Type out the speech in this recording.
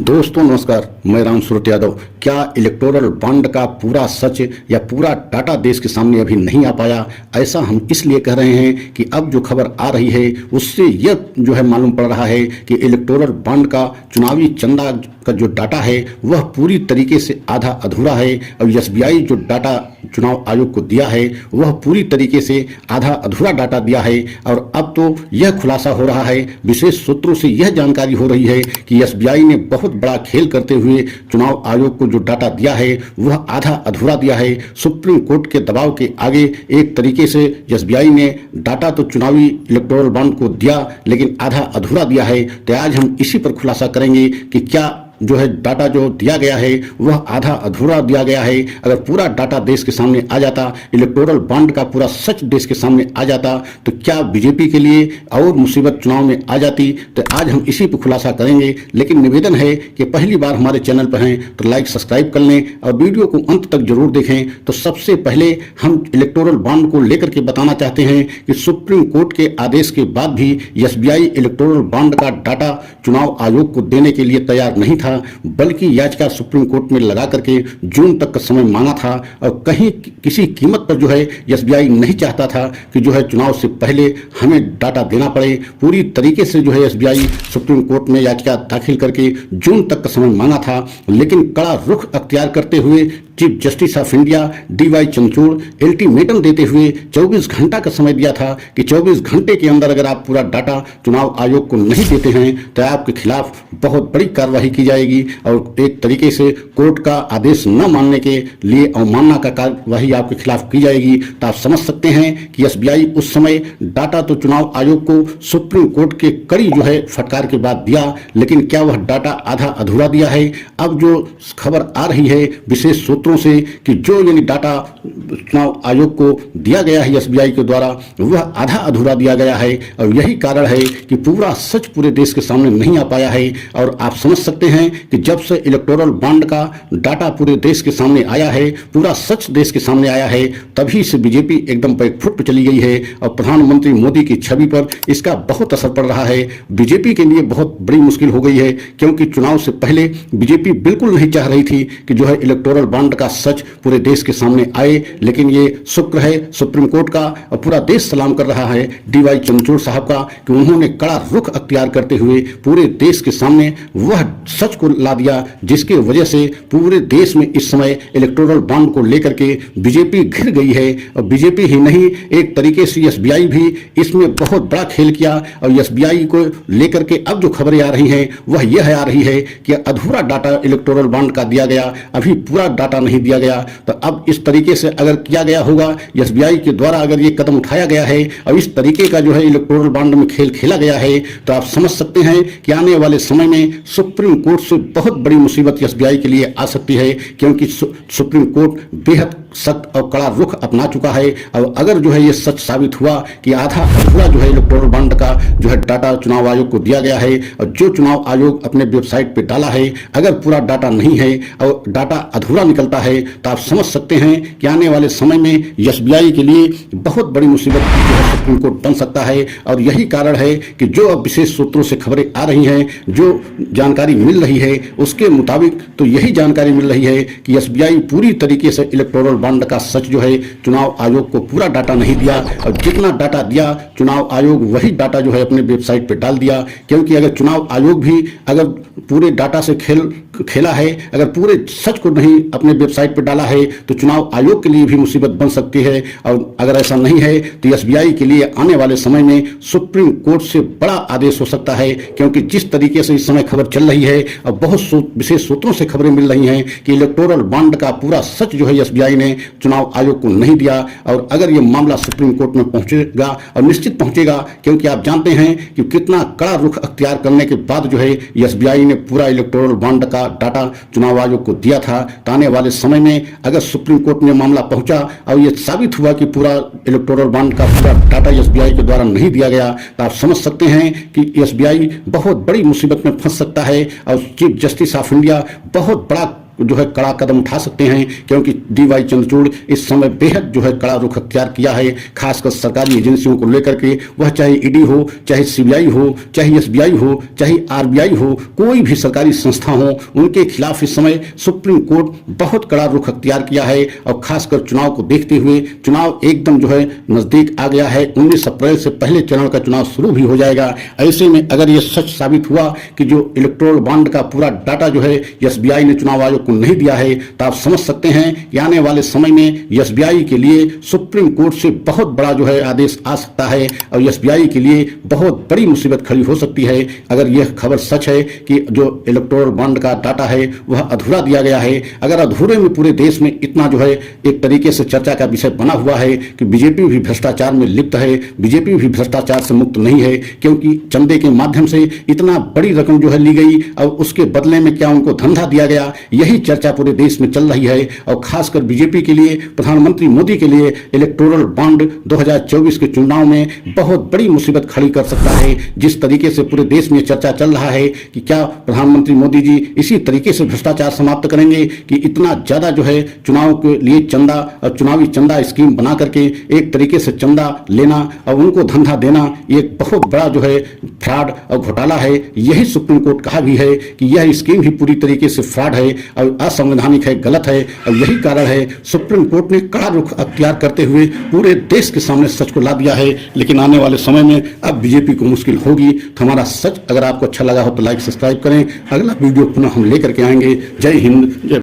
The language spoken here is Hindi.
दोस्तों नमस्कार, मैं राम सूरत यादव। क्या इलेक्टोरल बॉन्ड का पूरा सच या पूरा डाटा देश के सामने अभी नहीं आ पाया? ऐसा हम इसलिए कह रहे हैं कि अब जो खबर आ रही है उससे यह जो है मालूम पड़ रहा है कि इलेक्टोरल बॉन्ड का चुनावी चंदा का जो डाटा है वह पूरी तरीके से आधा अधूरा है और एसबीआई जो डाटा चुनाव आयोग को दिया है वह पूरी तरीके से आधा अधूरा डाटा दिया है। और अब तो यह खुलासा हो रहा है, विशेष सूत्रों से यह जानकारी हो रही है कि एसबीआई ने बहुत बड़ा खेल करते हुए चुनाव आयोग को जो डाटा दिया है वह आधा अधूरा दिया है। सुप्रीम कोर्ट के दबाव के आगे एक तरीके से एसबीआई ने डाटा तो चुनावी इलेक्टोरल बॉन्ड को दिया लेकिन आधा अधूरा दिया है। तो आज हम इसी पर खुलासा करेंगे कि क्या जो है डाटा जो दिया गया है वह आधा अधूरा दिया गया है। अगर पूरा डाटा देश के सामने आ जाता, इलेक्टोरल बॉन्ड का पूरा सच देश के सामने आ जाता तो क्या बीजेपी के लिए और मुसीबत चुनाव में आ जाती? तो आज हम इसी पर खुलासा करेंगे। लेकिन निवेदन है कि पहली बार हमारे चैनल पर हैं तो लाइक सब्सक्राइब कर लें और वीडियो को अंत तक जरूर देखें। तो सबसे पहले हम इलेक्टोरल बॉन्ड को लेकर के बताना चाहते हैं कि सुप्रीम कोर्ट के आदेश के बाद भी एसबीआई इलेक्टोरल बॉन्ड का डाटा चुनाव आयोग को देने के लिए तैयार नहीं था, बल्कि याचिका सुप्रीम कोर्ट में लगा करके जून तक का समय मांगा था। और कहीं किसी कीमत पर जो है एसबीआई नहीं चाहता था कि जो है चुनाव से पहले हमें डाटा देना पड़े। पूरी तरीके से जो है एसबीआई सुप्रीम कोर्ट में याचिका दाखिल करके जून तक का समय मांगा था, लेकिन कड़ा रुख अख्तियार करते हुए chief justice of India DY Chandrachud ultimatum देते हुए 24 घंटा का समय दिया था कि 24 घंटे के अंदर अगर आप पूरा डाटा चुनाव आयोग को नहीं देते हैं तो आपके खिलाफ बहुत बड़ी कार्रवाई की जाएगी और एक तरीके से कोर्ट का आदेश न मानने के लिए अवमानना का कार्रवाई आपके खिलाफ की जाएगी। तो आप समझ सकते हैं कि एसबीआई उस समय डाटा तो चुनाव आयोग को सुप्रीम कोर्ट के कड़ी जो है फटकार के बाद दिया, लेकिन क्या वह डाटा आधा अधूरा दिया है? अब जो खबर आ रही है विशेष सूत्रों से कि जो यानी डाटा चुनाव आयोग को दिया गया है एसबीआई के द्वारा वह आधा अधूरा दिया गया है और यही कारण है कि पूरा सच पूरे देश के सामने नहीं आ पाया है। और आप समझ सकते हैं कि जब से इलेक्टोरल बॉन्ड का डाटा पूरे देश के सामने आया है, पूरा सच देश के सामने आया है, तभी से बीजेपी एकदम बैकफुट पर चली गई है और प्रधानमंत्री मोदी की छवि पर इसका बहुत असर पड़ रहा है। बीजेपी के लिए बहुत बड़ी मुश्किल हो गई है क्योंकि चुनाव से पहले बीजेपी बिल्कुल नहीं चाह रही थी कि जो है इलेक्टोरल बॉन्ड का सच पूरे देश के सामने आए, लेकिन ये शुक्र है सुप्रीम कोर्ट का और पूरा देश सलाम कर रहा है डीवाई चंद्रचूड़ साहब का कि उन्होंने कड़ा रुख अख्तियार करते हुए पूरे देश के सामने वह सच को ला दिया जिसके वजह से पूरे देश में इस समय इलेक्टोरल बॉन्ड को लेकर के बीजेपी घिर गई है। और बीजेपी ही नहीं, एक तरीके से एसबीआई भी इसमें बहुत बड़ा खेल किया और एसबीआई को लेकर के अब जो खबरें आ रही हैं वह यह आ रही है कि अधूरा डाटा इलेक्टोरल बॉन्ड का दिया गया, अभी पूरा डाटा नहीं दिया गया। तो अब इस तरीके से अगर किया गया होगा एसबीआई के द्वारा, अगर ये कदम उठाया गया है और इस तरीके का जो है इलेक्टोरल बॉन्ड में खेल खेला गया है तो आप समझ सकते हैं कि आने वाले समय में सुप्रीम कोर्ट से बहुत बड़ी मुसीबत एसबीआई के लिए आ सकती है, क्योंकि सुप्रीम कोर्ट बेहद सख्त और कड़ा रुख अपना चुका है। और अगर जो है ये सच साबित हुआ कि आधा अधूरा जो है इलेक्टोरल बॉन्ड का जो है डाटा चुनाव आयोग को दिया गया है और जो चुनाव आयोग अपने वेबसाइट पे डाला है अगर पूरा डाटा नहीं है और डाटा अधूरा निकलता है तो आप समझ सकते हैं कि आने वाले समय में एसबीआई के लिए बहुत बड़ी मुसीबत जो है सुप्रीम कोर्ट बन सकता है। और यही कारण है कि जो अब विशेष सूत्रों से खबरें आ रही हैं, जो जानकारी मिल रही है उसके मुताबिक तो यही जानकारी मिल रही है कि एसबीआई पूरी तरीके से इलेक्टोरल बॉन्ड का सच जो है चुनाव आयोग को पूरा डाटा नहीं दिया और जितना डाटा दिया चुनाव आयोग वही डाटा जो है अपने वेबसाइट पे डाल दिया। क्योंकि अगर चुनाव आयोग भी अगर पूरे डाटा से खेला है, अगर पूरे सच को नहीं अपने वेबसाइट पे डाला है तो चुनाव आयोग के लिए भी मुसीबत बन सकती है। और अगर ऐसा नहीं है तो एसबीआई के लिए आने वाले समय में सुप्रीम कोर्ट से बड़ा आदेश हो सकता है, क्योंकि जिस तरीके से इस समय खबर चल रही है और बहुत विशेष सूत्रों से खबरें मिल रही हैं कि इलेक्टोरल बॉन्ड का पूरा सच जो है एसबीआई ने चुनाव आयोग को नहीं दिया। और अगर ये मामला सुप्रीम कोर्ट में पहुंचेगा और निश्चित पहुंचेगा, क्योंकि आप जानते हैं कि कितना कड़ा रुख अख्तियार करने के बाद जो है एसबीआई ने पूरा इलेक्टोरल बॉन्ड का डाटा चुनाव आयोग को दिया था। तो आने वाले समय में अगर सुप्रीम कोर्ट में मामला पहुंचा और ये साबित हुआ कि पूरा इलेक्टोरल बॉन्ड का पूरा डाटा एसबीआई के द्वारा नहीं दिया गया तो आप समझ सकते हैं कि एसबीआई बहुत बड़ी मुसीबत में फंस सकता है और चीफ जस्टिस ऑफ इंडिया बहुत बड़ा जो है कड़ा कदम उठा सकते हैं, क्योंकि DY चंद्रचूड़ इस समय बेहद जो है कड़ा रुख अख्तियार किया है, खासकर सरकारी एजेंसियों को लेकर के। वह चाहे ED हो, चाहे CBI हो, चाहे SBI हो, चाहे RBI हो, कोई भी सरकारी संस्था हो, उनके खिलाफ इस समय सुप्रीम कोर्ट बहुत कड़ा रुख अख्तियार किया है। और खासकर चुनाव को देखते हुए, चुनाव एकदम जो है नजदीक आ गया है, 19 अप्रैल से पहले चरण का चुनाव शुरू भी हो जाएगा। ऐसे में अगर यह सच साबित हुआ कि जो इलेक्टोरल बॉन्ड का पूरा डाटा जो है SBI ने चुनाव आयोग को नहीं दिया है, तो आप समझ सकते हैं कि आने वाले समय में SBI के लिए सुप्रीम कोर्ट से बहुत बड़ा जो है आदेश आ सकता है और SBI के लिए बहुत बड़ी मुसीबत खड़ी हो सकती है। अगर यह खबर सच है कि जो इलेक्टोरल बॉन्ड का डाटा है वह अधूरा दिया गया है, अगर अधूरे में पूरे देश में इतना जो है एक तरीके से चर्चा का विषय बना हुआ है कि बीजेपी भी भ्रष्टाचार में लिप्त है, बीजेपी भी भ्रष्टाचार से मुक्त नहीं है, क्योंकि चंदे के माध्यम से इतना बड़ी रकम जो है ली गई और उसके बदले में क्या उनको धंधा दिया गया, यही चर्चा पूरे देश में चल रही है। और खासकर बीजेपी के लिए, प्रधानमंत्री मोदी के लिए इलेक्टोरल बॉन्ड 2024 के चुनाव में बहुत बड़ी मुसीबत खड़ी कर सकता है। जिस तरीके से पूरे देश में चर्चा चल रहा है कि क्या प्रधानमंत्री मोदी जी इसी तरीके से भ्रष्टाचार समाप्त करेंगे कि इतना ज्यादा जो है चुनाव के लिए चंदा और चुनावी चंदा स्कीम बना करके एक तरीके से चंदा लेना और उनको धंधा देना, एक बहुत बड़ा जो है फ्रॉड और घोटाला है। यही सुप्रीम कोर्ट कहा भी है कि यह स्कीम ही पूरी तरीके से फ्रॉड है और असंवैधानिक है, गलत है। और यही कारण है सुप्रीम कोर्ट ने कड़ा रुख अख्तियार करते हुए पूरे देश के सामने सच को ला दिया है। लेकिन आने वाले समय में अब बीजेपी को मुश्किल होगी। तो हमारा सच अगर आपको अच्छा लगा हो तो लाइक सब्सक्राइब करें। अगला वीडियो पुनः हम लेकर के आएंगे। जय हिंद, जय